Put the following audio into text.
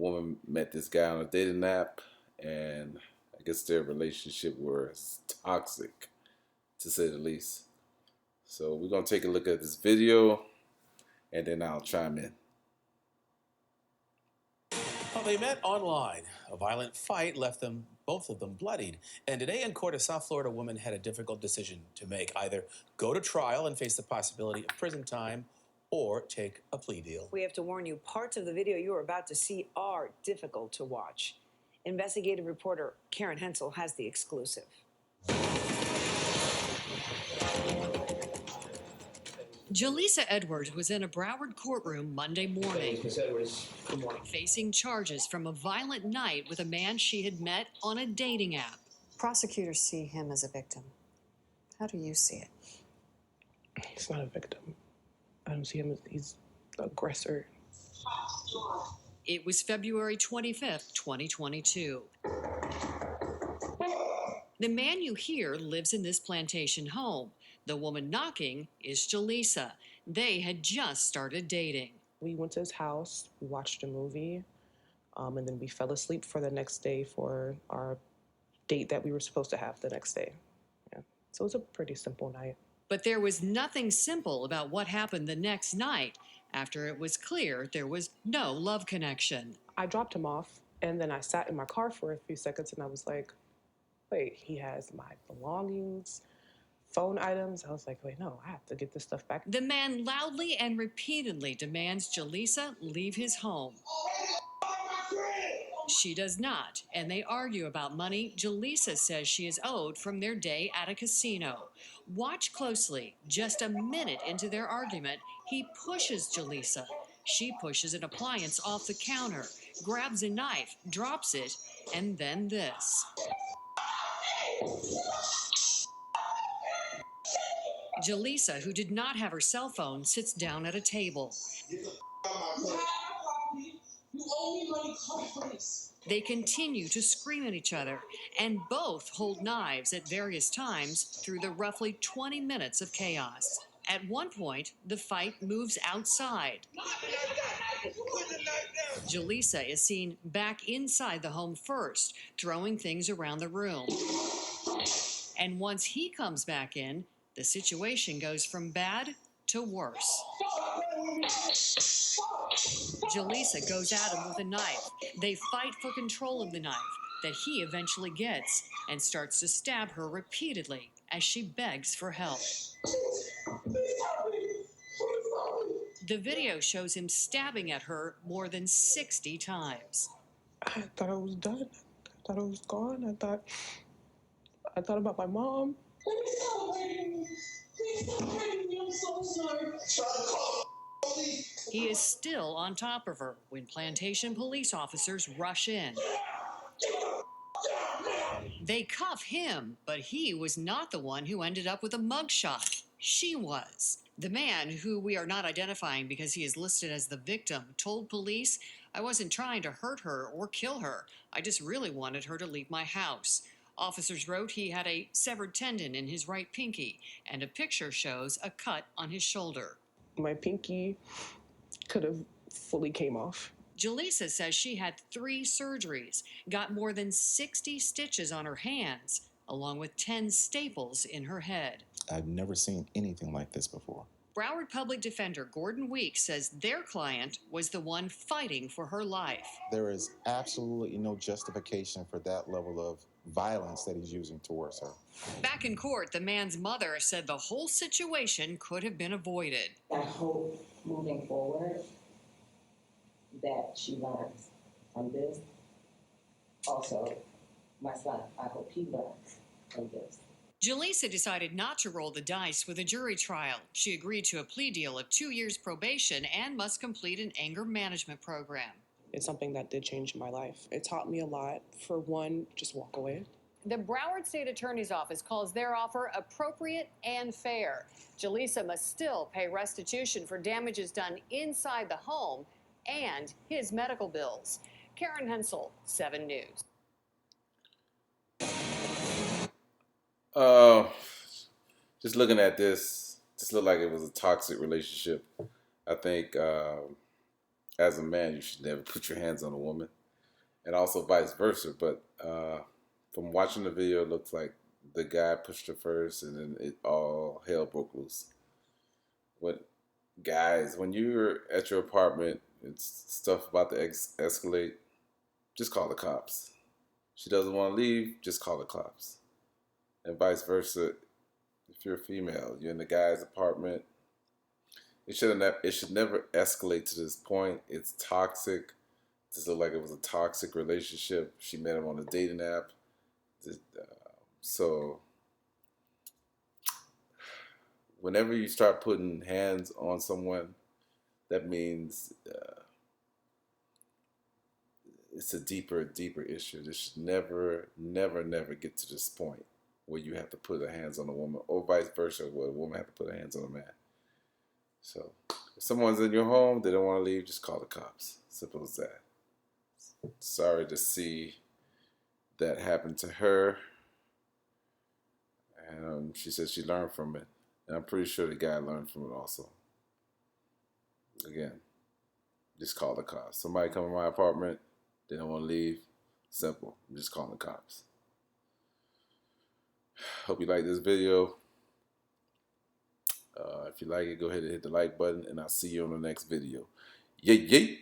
woman met this guy on a dating app, and I guess their relationship was toxic, to say the least. So we're gonna take a look at this video, and then I'll chime in. Well, they met online. A violent fight left them, both of them, bloodied. And today in court, a South Florida woman had a difficult decision to make: either go to trial and face the possibility of prison time, or take a plea deal. We have to warn you, parts of the video you are about to see are difficult to watch. Investigative reporter Karen Hensel has the exclusive. Jaleesa Edwards was in a Broward courtroom Monday morning, Ms. Edwards, good morning. facing charges from a violent night with a man she had met on a dating app. Prosecutors see him as a victim. How do you see it? He's not a victim. I don't see him as he's an aggressor. It was February 25th, 2022. The man you hear lives in this plantation home. The woman knocking is Jaleesa. They had just started dating. We went to his house, we watched a movie, and then we fell asleep for the next day for our date that we were supposed to have the next day. Yeah. So it was a pretty simple night. But there was nothing simple about what happened the next night after it was clear there was no love connection. I dropped him off, and then I sat in my car for a few seconds, and I was like, wait, he has my belongings, phone items. I was like, wait, no, I have to get this stuff back. The man loudly and repeatedly demands Jaleesa leave his home. She does not, and they argue about money Jaleesa says she is owed from their day at a casino. Watch closely. Just a minute into their argument, he pushes Jaleesa. She pushes an appliance off the counter, grabs a knife, drops it, and then this. Jaleesa, who did not have her cell phone, sits down at a table. You owe me money, call the police. They continue to scream at each other, and both hold knives at various times through the roughly 20 minutes of chaos. At one point, the fight moves outside. Jaleesa is seen back inside the home first, throwing things around the room. And once he comes back in, the situation goes from bad to worse. Jaleesa goes at him with a knife. They fight for control of the knife that he eventually gets and starts to stab her repeatedly as she begs for help. The video shows him stabbing at her more than 60 times. I thought I was done. I thought I was gone. I thought about my mom. Please stop hurting me. Please stop hurting me. I'm so sorry. He is still on top of her when plantation police officers rush in. They cuff him, but he was not the one who ended up with a mugshot. She was. The man, who we are not identifying because he is listed as the victim, told police, "I wasn't trying to hurt her or kill her. I just really wanted her to leave my house." Officers wrote he had a severed tendon in his right pinky, and a picture shows a cut on his shoulder. My pinky could have fully came off. Jaleesa says she had 3 surgeries, got more than 60 stitches on her hands, along with 10 staples in her head. I've never seen anything like this before. Broward Public Defender Gordon Weeks says their client was the one fighting for her life. There is absolutely no justification for that level of violence that he's using towards her. Back in court, the man's mother said the whole situation could have been avoided. I hope moving forward that she learns from this. Also, my son, I hope he learns from this. Jaleesa decided not to roll the dice with a jury trial. She agreed to a plea deal of 2 years probation and must complete an anger management program. It's something that did change my life. It taught me a lot. For one, just walk away. The Broward State Attorney's Office calls their offer appropriate and fair. Jaleesa must still pay restitution for damages done inside the home and his medical bills. Karen Hensel, 7 News. Just looking at this, just looked like it was a toxic relationship. I think, as a man, you should never put your hands on a woman, and also vice versa. But from watching the video, it looks like the guy pushed her first, and then it all hell broke loose. What guys, when you're at your apartment and stuff about to escalate, just call the cops. She doesn't want to leave, just call the cops. And vice versa, if you're a female, you're in the guy's apartment. It should never escalate to this point. It's toxic. This looked like it was a toxic relationship. She met him on a dating app. So whenever you start putting hands on someone, that means it's a deeper issue. This should never get to this point where you have to put your hands on a woman, or vice versa, where a woman have to put her hands on a man. So if someone's in your home, they don't want to leave, just call the cops. Simple as that. Sorry to see that happen to her. And she said she learned from it. And I'm pretty sure the guy learned from it also. Again, just call the cops. Somebody come in my apartment, they don't want to leave. Simple. I'm just calling the cops. Hope you like this video. If you like it, go ahead and hit the like button, and I'll see you on the next video. Yay, yay!